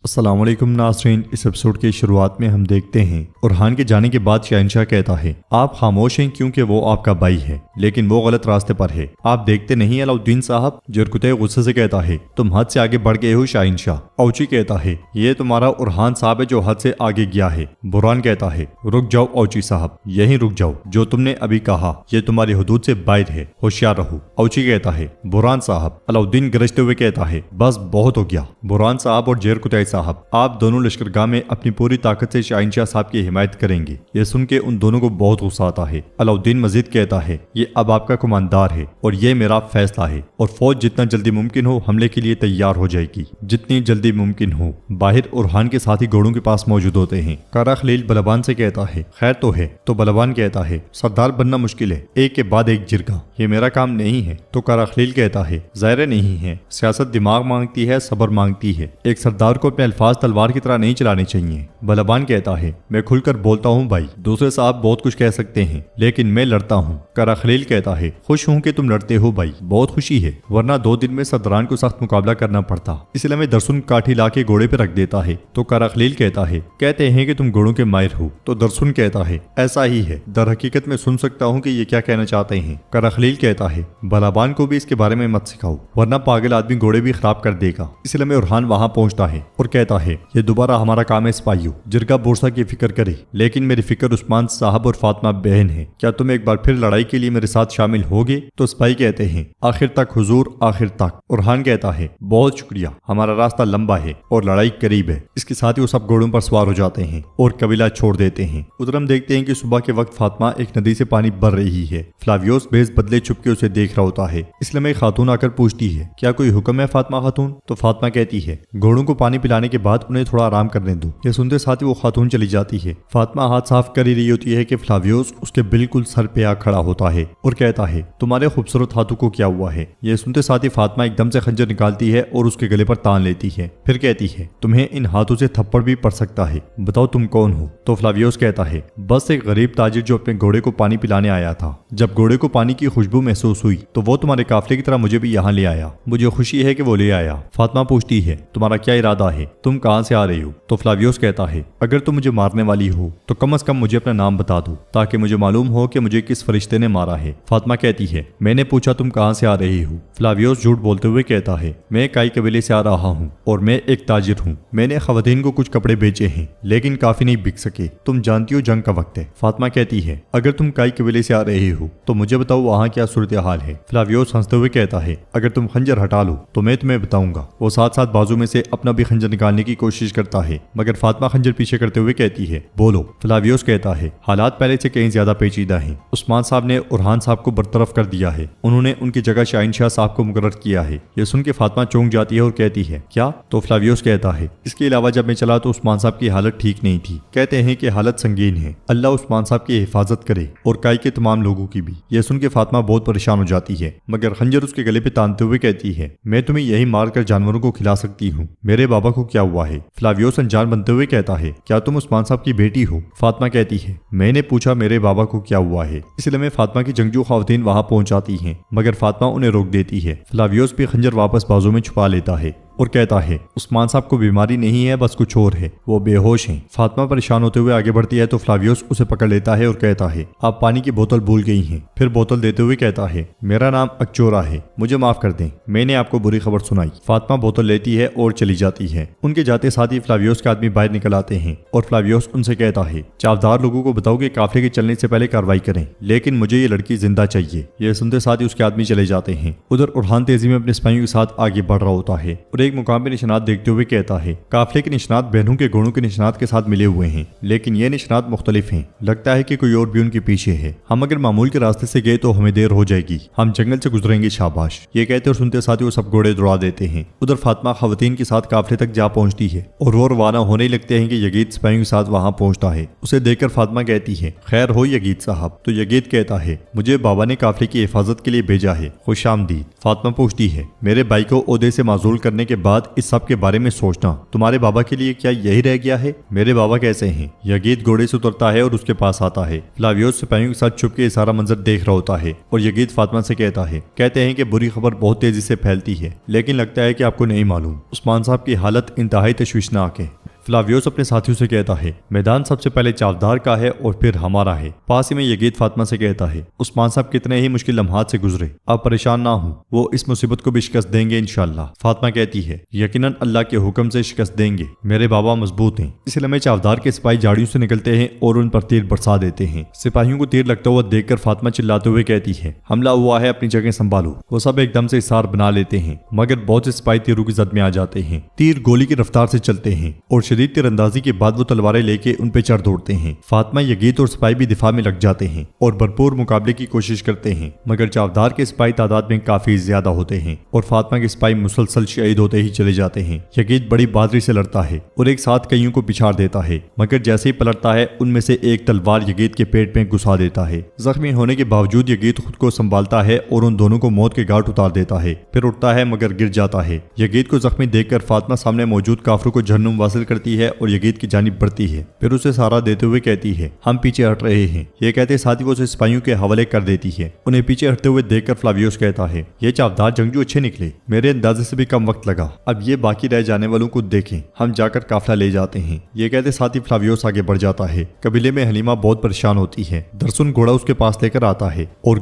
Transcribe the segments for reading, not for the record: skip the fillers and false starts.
السلام علیکم ناظرین، اس ایپیسوڈ کی شروعات میں ہم دیکھتے ہیں ارحان کے جانے کے بعد شہنشاہ کہتا ہے آپ خاموش ہیں کیونکہ وہ آپ کا بھائی ہے لیکن وہ غلط راستے پر ہے، آپ دیکھتے نہیں علاؤالدین صاحب۔ جرکتے غصے سے کہتا ہے تم حد سے آگے بڑھ گئے ہو شہنشاہ۔ اوچی کہتا ہے یہ تمہارا ارحان صاحب ہے جو حد سے آگے گیا ہے۔ برہان کہتا ہے رک جاؤ اوچی صاحب، یہیں رک جاؤ، جو تم نے ابھی کہا یہ تمہاری حدود سے باہر ہے، ہوشیار رہو۔ اوچی کہتا ہے برہان صاحب۔ علاؤالدین گرجتے ہوئے کہتا ہے بس بہت ہو گیا۔ برہان صاحب اور جرکتے صاحب آپ دونوں لشکرگاہ میں اپنی پوری طاقت سے شہنشاہ صاحب کی حمایت کریں گے۔ یہ سن کے ان دونوں کو بہت غصہ آتا ہے۔ علاؤالدین مزید کہتا ہے یہ اب آپ کا کماندار ہے اور یہ میرا فیصلہ ہے، اور فوج جتنا جلدی ممکن ہو حملے کے لیے تیار ہو جائے گی، جتنی جلدی ممکن ہو۔ باہر ارحان کے ساتھی گھوڑوں کے پاس موجود ہوتے ہیں۔ کارا خلیل بلبان سے کہتا ہے خیر تو ہے؟ تو بلبان کہتا ہے سردار بننا مشکل ہے، ایک کے بعد ایک جرگہ، یہ میرا کام نہیں ہے۔ تو کارا خلیل کہتا ہے ظاہر نہیں ہے، سیاست دماغ مانگتی ہے، صبر مانگتی ہے، ایک سردار کو اپنے الفاظ تلوار کی طرح نہیں چلانے چاہیے۔ بلبان کہتا ہے میں کھل کر بولتا ہوں بھائی، دوسرے صاحب بہت کچھ کہہ سکتے ہیں لیکن میں لڑتا ہوں۔ کارا خلیل کہتا ہے خوش ہوں کہ تم لڑتے ہو بھائی، بہت خوشی ہے، ورنہ 2 دن میں سرداران کو سخت مقابلہ کرنا پڑتا، اس لیے میں درسن کاٹھی لا کے گھوڑے پہ رکھ دیتا ہے۔ تو کارا خلیل کہتا ہے کہتے ہیں کہ تم گھوڑوں کے ماہر ہو۔ تو درسن کہتا ہے ایسا ہی ہے، در حقیقت میں سن سکتا ہوں کہ یہ کیا کہنا چاہتے ہیں۔ کارا خلیل کہتا ہے بلبان کو بھی اس کے بارے میں مت سکھاؤ ورنہ پاگل آدمی گھوڑے بھی خراب کر دے گا۔ اس لیے میں ارحان وہاں پہنچتا ہے اور کہتا ہے یہ دوبارہ ہمارا کام ہے سپاہیوں، جرگہ بورسا کی فکر کرے لیکن میری فکر عثمان صاحب اور فاطمہ بہن ہے، کیا تم ایک بار پھر لڑائی کے لیے میرے ساتھ شامل ہوگے؟ تو سپاہی کہتے ہیں آخر تک حضور، آخر تک۔ ارحان کہتا ہے بہت شکریہ، ہمارا راستہ لمبا ہے اور لڑائی قریب ہے۔ اس کے ساتھ ہی وہ سب گھوڑوں پر سوار ہو جاتے ہیں اور قبیلہ چھوڑ دیتے ہیں۔ ادھر ہم دیکھتے ہیں کہ صبح کے وقت فاطمہ ایک ندی سے پانی بھر رہی ہے۔ فلاویوس بیس بدلے چھپ کے اسے دیکھ رہا ہوتا ہے، اس لیے میں خاتون آ کر پوچھتی ہے کیا کوئی حکم ہے فاطمہ خاتون؟ تو فاطمہ کہتی ہے گھوڑوں کو پانی پلانے کے بعد انہیں تھوڑا آرام کرنے دو۔ یہ سنتے ساتھ ہی وہ خاتون چلی جاتی ہے۔ فاطمہ ہاتھ صاف کر ہی رہی ہوتی ہے کہ فلاویوس اس کے بالکل سر پہ آ کھڑا ہوتا ہے اور کہتا ہے تمہارے خوبصورت ہاتھوں کو کیا ہوا ہے؟ یہ سنتے ساتھ ہی فاطمہ ایک دم سے خنجر نکالتی ہے اور اس کے گلے پر تان لیتی ہے، پھر کہتی ہے تمہیں ان ہاتھوں سے تھپڑ بھی پڑ سکتا ہے، بتاؤ تم کون ہو؟ تو فلاویوس کہتا ہے بس ایک غریب تاجر جو اپنے گھوڑے کو پانی پلانے آیا تھا، جب گھوڑے کو پانی کی خوشبو محسوس ہوئی تو وہ تمہارے قافلے کی طرح مجھے بھی یہاں لے آیا، مجھے خوشی ہے کہ وہ لے آیا۔ فاطمہ پوچھتی ہے تمہارا کیا ارادہ ہے، تم کہاں سے آ رہی ہو؟ تو فلاویوس کہتا ہے اگر تم مجھے مارنے والی ہو تو کم از کم مجھے اپنا نام بتا دو تاکہ مجھے معلوم ہو کہ مجھے کس فرشتے نے مارا ہے۔ فاطمہ کہتی ہے میں نے پوچھا تم کہاں سے آ رہی ہو؟ فلاویوس جھوٹ بولتے ہوئے کہتا ہے میں کائی قبیلے سے آ رہا ہوں اور میں ایک تاجر ہوں، میں نے خواتین کو کچھ کپڑے بیچے ہیں لیکن کافی نہیں بک سکے، تم جانتی ہو جنگ کا وقت ہے۔ فاطمہ کہتی ہے اگر تم کائی قبیلے سے آ رہی ہو تو مجھے بتاؤ وہاں کیا صورتحال ہے۔ فلاویوس ہنستے ہوئے کہتا ہے اگر تم خنجر ہٹا لو تو میں تمہیں بتاؤں گا۔ وہ ساتھ ساتھ بازو میں سے اپنا بھی خنجر نکالنے کی کوشش کرتا ہے مگر فاطمہ خنجر پیچھے کرتے ہوئے کہتی ہے بولو۔ فلاویوس کہتا ہے حالات پہلے سے کہیں زیادہ پیچیدہ ہیں، عثمان صاحب نے ارحان صاحب کو برطرف کر دیا ہے، انہوں نے ان کی جگہ شہنشاہ صاحب کو مقرر کیا ہے۔ یہ سن کے فاطمہ چونک جاتی ہے اور کہتی ہے کیا؟ تو فلاویوس کہتا ہے اس کے علاوہ جب میں چلا تو عثمان صاحب کی حالت ٹھیک نہیں تھی، کہتے ہیں کہ حالت سنگین ہے، اللہ عثمان صاحب کی حفاظت کرے اور کائی کے تمام لوگوں کی بھی۔ یہ سن کے فاطمہ بہت پریشان ہو جاتی ہے مگر خنجر اس کے گلے پہ تانتے ہوئے کہتی ہے میں تمہیں یہی مار کر جانوروں کو کھلا سکتی ہوں، میرے بابا کو کیا ہوا ہے؟ فلاویوس انجان بنتے ہوئے کہتا ہے کیا تم عثمان صاحب کی بیٹی ہو؟ فاطمہ کہتی ہے میں نے پوچھا میرے بابا کو کیا ہوا ہے، اس لیے میں فاطمہ کی جنگجو خواتین وہاں پہنچ جاتی ہیں مگر فاطمہ انہیں روک دیتی ہے۔ فلاویوس بھی خنجر واپس بازو میں چھپا لیتا ہے اور کہتا ہے عثمان صاحب کو بیماری نہیں ہے، بس کچھ اور ہے، وہ بے ہوش ہیں۔ فاطمہ پریشان ہوتے ہوئے آگے بڑھتی ہے تو فلاویوس اسے پکڑ لیتا ہے اور کہتا ہے آپ پانی کی بوتل بھول گئی ہیں، پھر بوتل دیتے ہوئے کہتا ہے میرا نام اکچورا ہے، مجھے معاف کر دیں، میں نے آپ کو بری خبر سنائی۔ فاطمہ بوتل لیتی ہے اور چلی جاتی ہے۔ ان کے جاتے ساتھ ہی فلاویوس کے آدمی باہر نکل آتے ہیں اور فلاویوس ان سے کہتا ہے چاودار لوگوں کو بتاؤ کہ قافلے کے چلنے سے پہلے کارروائی کریں لیکن مجھے یہ لڑکی زندہ چاہیے۔ یہ سنتے ساتھ ہی اس کے آدمی چلے جاتے ہیں۔ ادھر ارحان تیزی میں اپنے سپاہیوں کے ساتھ آگے بڑھ رہا ہوتا ہے اور ایک مقام پہ نشانات دیکھتے ہوئے کہتا ہے قافلے کے نشانات بہنوں کے گھوڑوں کے نشانات کے ساتھ ملے ہوئے ہیں لیکن یہ نشانات مختلف ہیں، لگتا ہے کہ کوئی اور بھی ان کے پیچھے ہے، ہم اگر معمول کے راستے سے گئے تو ہمیں دیر ہو جائے گی، ہم جنگل سے گزریں گے شاباش۔ یہ کہتے اور سنتے ساتھ ہی وہ سب گھوڑے دوڑا دیتے ہیں۔ ادھر فاطمہ خواتین کے ساتھ قافلے تک جا پہنچتی ہے اور وہ روانہ ہونے لگتے ہیں کہ یگید سپاہیوں کے ساتھ وہاں پہنچتا ہے۔ اسے دیکھ کر فاطمہ کہتی ہے خیر ہو یگید صاحب؟ تو یگید کہتا ہے مجھے بابا نے قافلے کی حفاظت کے لیے بھیجا ہے، خوش آمدید۔ فاطمہ پوچھتی ہے میرے بھائی کو عہدے سے معزول کرنے کے بعد اس سب کے بارے میں سوچنا تمہارے بابا کے لیے کیا یہی رہ گیا ہے؟ میرے بابا کیسے ہیں؟ یگید گھوڑے سے اترتا ہے اور اس کے پاس آتا ہے۔ فلاویوس سپاہیوں کے ساتھ چھپ کے یہ سارا منظر دیکھ رہا ہوتا ہے اور یگید فاطمہ سے کہتے ہیں کہ بری خبر بہت تیزی سے پھیلتی ہے، لیکن لگتا ہے کہ آپ کو نہیں معلوم۔ عثمان صاحب کی حالت انتہائی تشویشناک ہے۔ فلاویوس اپنے ساتھیوں سے کہتا ہے میدان سب سے پہلے چاودار کا ہے اور پھر ہمارا ہے۔ پاس ہی میں یگید فاطمہ سے کہتا ہے عثمان صاحب کتنے ہی مشکل لمحات سے گزرے، آپ پریشان نہ ہوں، وہ اس مصیبت کو بھی شکست دیں گے انشاءاللہ۔ فاطمہ کہتی ہے یقیناً اللہ کے حکم سے شکست دیں گے، میرے بابا مضبوط ہیں۔ اس لمحے چاودار کے سپاہی جاڑیوں سے نکلتے ہیں اور ان پر تیر برسا دیتے ہیں۔ سپاہیوں کو تیر لگتا ہوا دیکھ کر فاطمہ چلاتے ہوئے کہتی ہے حملہ ہوا ہے، اپنی جگہ سنبھالو۔ وہ سب ایک دم سے حصار بنا لیتے ہیں، مگر بہت سے سپاہی تیروں کی زد میں آ جاتے ہیں۔ تیر گولی کی رفتار سے چلتے ہیں اور شدید تیر اندازی کے بعد وہ تلواریں لے کے ان پہ چڑھ دوڑتے ہیں۔ فاطمہ، یگید اور سپاہی بھی دفاع میں لگ جاتے ہیں اور بھرپور مقابلے کی کوشش کرتے ہیں، مگر چاودار کے سپاہی تعداد میں کافی زیادہ ہوتے ہیں اور فاطمہ کے سپاہی مسلسل شہید ہوتے ہی چلے جاتے ہیں۔ یگید بڑی بہادری سے لڑتا ہے اور ایک ساتھ کئیوں کو پچھاڑ دیتا ہے، مگر جیسے ہی پلٹتا ہے ان میں سے ایک تلوار یگید کے پیٹ میں گھسا دیتا ہے۔ زخمی ہونے کے باوجود یگید خود کو سنبھالتا ہے اور ان دونوں کو موت کے گھاٹ اتار دیتا ہے، پھر اٹھتا ہے مگر گر جاتا ہے۔ یگید کو زخمی دیکھ کر فاطمہ سامنے موجود کافروں کو جہنم واصل کرتی ہے اور یگید کی جانب بڑھتی ہے، پھر اسے سہارا دیتے ہوئے کہتی ہے ہم پیچھے ہٹ رہے ہیں۔ یہ کہتے ساتھ ہی وہ اسے سپاہیوں کے حوالے کر دیتی ہے۔ انہیں پیچھے ہٹتے ہوئے دیکھ کر فلاویوس کہتا ہے یہ چاودار جنگجو اچھے نکلے، میرے اندازے سے بھی کم وقت لگا، اب یہ باقی رہ جانے والوں کو دیکھیں، ہم جا کر قافلہ لے جاتے ہیں۔ یہ کہتے ساتھ ہی فلاویوس آگے بڑھ جاتا ہے۔ قبیلے میں حلیمہ بہت پریشان ہوتی ہے۔ درسن گھوڑا اس کے پاس لے کر آتا ہے اور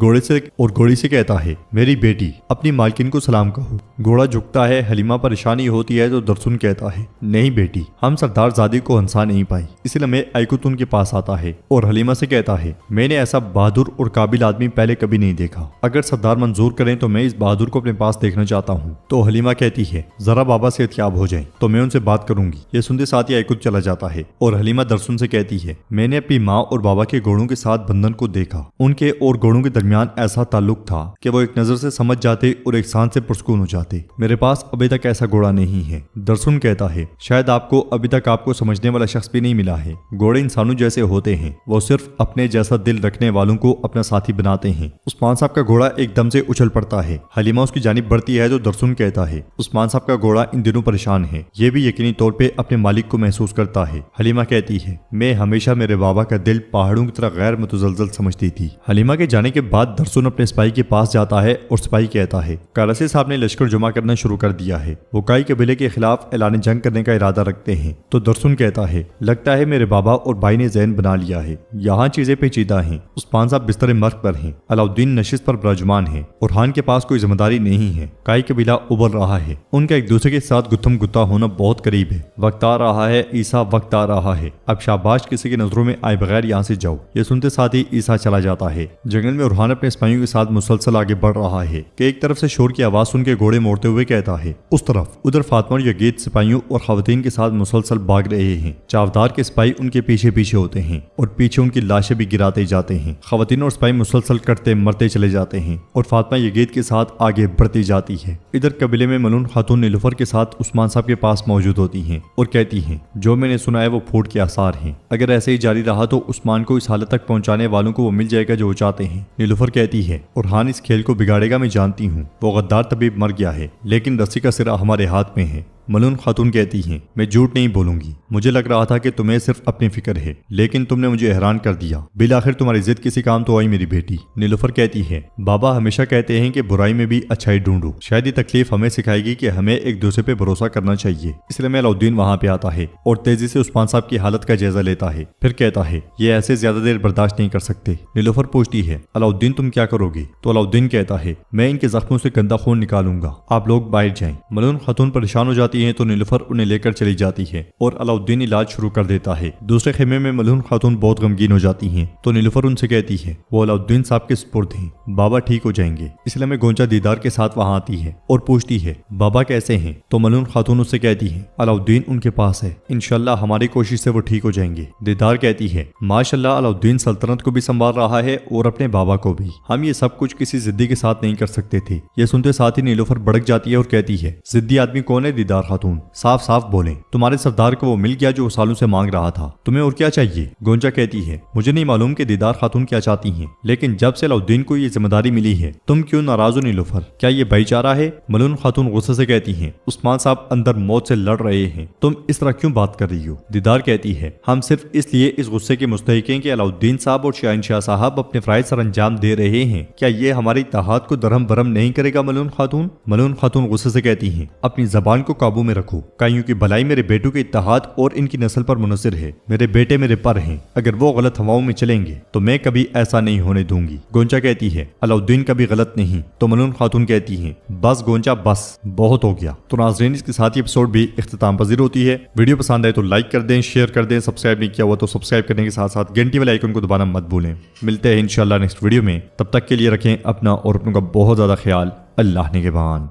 گھوڑی سے کہتا ہے میری بیٹی اپنی مالکن کو سلام کہو۔ گھوڑا جھکتا ہے۔ حلیمہ پریشانی ہوتی ہے تو درسن کہتا ہے نہیں بیٹی، ہم سردار زادی کو ہنسا نہیں پائی۔ اسی لمحے ایکوت ان کے پاس آتا ہے اور حلیمہ سے کہتا ہے میں نے ایسا بہادر اور قابل آدمی پہلے کبھی نہیں دیکھا، اگر سردار منظور کریں تو میں اس بہادر کو اپنے پاس دیکھنا چاہتا ہوں۔ تو حلیمہ کہتی ہے ذرا بابا سے احتیاط ہو جائیں تو میں ان سے بات کروں گی۔ یہ سنتے ساتھ ہی ایکوت چلا جاتا ہے اور حلیمہ درسن سے کہتی ہے میں نے اپنی ماں اور بابا کے گھوڑوں کے ساتھ بندھن کو دیکھا، ان کے اور گھوڑوں کے درمیان ایسا تعلق تھا کہ وہ ایک نظر سے سمجھ جاتے اور ایک سانس سے پرسکون ہو جاتے۔ میرے پاس ابھی تک ایسا گھوڑا نہیں ہے۔ درسن کہتا ہے شاید آپ کو ابھی تک آپ کو سمجھنے والا شخص بھی نہیں ملا ہے۔ گھوڑے انسانوں جیسے ہوتے ہیں، وہ صرف اپنے جیسا دل رکھنے والوں کو اپنا ساتھی بناتے ہیں۔ عثمان صاحب کا گھوڑا ایک دم سے اچھل پڑتا ہے۔ حلیمہ اس کی جانب بڑھتی ہے تو درسن کہتا ہے عثمان صاحب کا گھوڑا ان دنوں پریشان ہے، یہ بھی یقینی طور پہ اپنے مالک کو محسوس کرتا ہے۔ حلیمہ کہتی ہے میں ہمیشہ میرے بابا کا دل پہاڑوں کی طرح غیر متزلزل سمجھتی تھی۔ حلیمہ کے جانے کے بعد درسن اپنے سپاہی کے پاس جاتا ہے اور سپاہی کہتا ہے کارسی صاحب نے لشکر جمع کرنا شروع کر دیا ہے، وہ کائی قبیلے کے خلاف اعلان جنگ کرنے کا ارادہ رکھتے ہیں۔ تو درسن کہتا ہے لگتا ہے میرے بابا اور بھائی نے ذہن بنا لیا ہے، یہاں چیزیں پیچیدہ ہیں۔ عثمان صاحب بستر مرگ پر ہیں، علاؤالدین نشست پر براجمان ہیں اور خان کے پاس کوئی ذمہ داری نہیں ہے۔ کائی قبیلہ ابھر رہا ہے، ان کا ایک دوسرے کے ساتھ گتھم گتا ہونا بہت قریب ہے۔ وقت آ رہا ہے عیسیٰ، وقت آ رہا ہے، اب شاباش کسی کی نظروں میں آئے بغیر یہاں سے جاؤ۔ یہ سنتے ساتھ ہی عیسیٰ چلا جاتا ہے۔ جنگل میں ارحان اپنے سپاہیوں کے ساتھ مسلسل آگے بڑھ رہا ہے کہ ایک طرف سے شور کی آواز سن کے گھوڑے موڑتے ہوئے کہتا ہے اس طرف۔ ادھر فاطمہ اور یگید سپاہیوں اور خواتین کے ساتھ مسلسل بھاگ رہے ہیں۔ چاودار کے سپاہی ان کے پیچھے پیچھے ہوتے ہیں اور پیچھے ان کی لاشیں بھی گراتے جاتے ہیں۔ خواتین اور سپاہی مسلسل کٹتے مرتے چلے جاتے ہیں اور فاطمہ یگید کے ساتھ آگے بڑھتی جاتی ہے۔ ادھر قبیلے میں ملون خاتون نیلوفر کے ساتھ عثمان صاحب کے پاس موجود ہوتی ہیں اور کہتی ہیں جو میں نے سنا ہے وہ پھوٹ کے آثار ہیں، اگر ایسے ہی جاری رہا تو عثمان کو اس حالت تک پہنچانے والوں کو وہ مل جائے گا جو وہ چاہتے ہیں۔ نیلوفر کہتی ہے ارحان اس کھیل کو بگاڑے گا، میں جانتی ہوں، وہ غدار طبیب مر گیا ہے لیکن رسی کا سرا ہمارے ہاتھ میں ہے۔ ملون خاتون کہتی ہیں میں جھوٹ نہیں بولوں گی، مجھے لگ رہا تھا کہ تمہیں صرف اپنی فکر ہے لیکن تم نے مجھے حیران کر دیا، بالآخر تمہاری ضد کسی کام تو آئی میری بیٹی۔ نیلوفر کہتی ہے بابا ہمیشہ کہتے ہیں کہ برائی میں بھی اچھائی ڈھونڈو، شاید یہ تکلیف ہمیں سکھائے گی کہ ہمیں ایک دوسرے پہ بھروسہ کرنا چاہیے۔ اس لیے میں علاؤالدین وہاں پہ آتا ہے اور تیزی سے عثمان صاحب کی حالت کا جائزہ لیتا ہے، پھر کہتا ہے یہ ایسے زیادہ دیر برداشت نہیں کر سکتے۔ نیلوفر پوچھتی ہے علاؤالدین تم کیا کرو گے؟ تو علاؤالدین کہتا ہے میں ان کے زخموں سے گندا خون نکالوں گا، آپ لوگ باہر جائیں۔ ملون خاتون پریشان ہو جاتی ہیں تو نیلوفر انہیں لے کر چلی جاتی ہے اور علاؤالدین علاج شروع کر دیتا ہے۔ دوسرے خیمے میں ملون خاتون بہت غمگین ہو جاتی ہیں تو نیلوفر ان سے کہتی ہے وہ علاؤالدین صاحب کے سپرد ہیں، بابا ٹھیک ہو جائیں گے۔ اس لیے میں گونجا دیدار کے ساتھ وہاں آتی ہے اور پوچھتی ہے بابا کیسے ہیں؟ تو ملون خاتون اس سے کہتی ہے علاؤالدین ان کے پاس ہے، انشاءاللہ ہماری کوشش سے وہ ٹھیک ہو جائیں گے۔ دیدار کہتی ہے ماشاءاللہ علاؤالدین سلطنت کو بھی سنبھال رہا ہے اور اپنے بابا کو بھی، ہم یہ سب کچھ کسی ضدی کے ساتھ نہیں کر سکتے تھے۔ یہ سنتے ساتھ ہی نیلوفر بڑک جاتی ہے اور کہتی ہے ضدی آدمی کون ہے دیدار خاتون صاف صاف بولیں، تمہارے سردار کو وہ مل گیا جو سالوں سے مانگ رہا تھا، تمہیں اور کیا چاہیے؟ گونجا کہتی ہے مجھے نہیں معلوم کہ دیدار خاتون کیا چاہتی ہیں، لیکن جب سے علاؤالدین کو یہ ذمہ داری ملی ہے تم کیوں ناراض ہو نیلوفر؟ کیا یہ بھائی چارہ ہے؟ ملون خاتون غصے سے کہتی ہیں عثمان صاحب اندر موت سے لڑ رہے ہیں، تم اس طرح کیوں بات کر رہی ہو؟ دیدار کہتی ہے ہم صرف اس لیے اس غصے کے مستحق ہیں کہ علاؤالدین صاحب اور شہنشاہ صاحب اپنے فرائض سر انجام دے رہے ہیں، کیا یہ ہماری اتحاد کو درہم برہم نہیں کرے گا؟ ملون خاتون غصے سے کہتی ہیں اپنی زبان کو قابو میں رکھو، کائیوں کی بھلائی میرے بیٹوں کے اتحاد اور ان کی نسل پر منحصر ہے، میرے بیٹے میرے پر ہیں، اگر وہ غلط ہواؤں میں چلیں گے تو میں کبھی ایسا نہیں ہونے دوں گی۔ گونجا کہتی ہے علاؤالدین کبھی غلط نہیں، تو ملون خاتون کہتی ہیں بس گونجا بس، بہت ہو گیا۔ تو ناظرین اس کے ساتھ یہ ایپیسوڈ بھی اختتام پذیر ہوتی ہے۔ ویڈیو پسند آئے تو لائک کر دیں، شیئر کر دیں، سبسکرائب نہیں کیا ہوا تو سبسکرائب کرنے کے ساتھ ساتھ گھنٹی والے آئیکن کو دبانا مت بھولیں۔ ملتے ہیں انشاءاللہ نیکسٹ ویڈیو میں، تب تک کے لیے رکھیں اپنا اور اپنوں کا بہت زیادہ خیال۔ اللہ نگہبان۔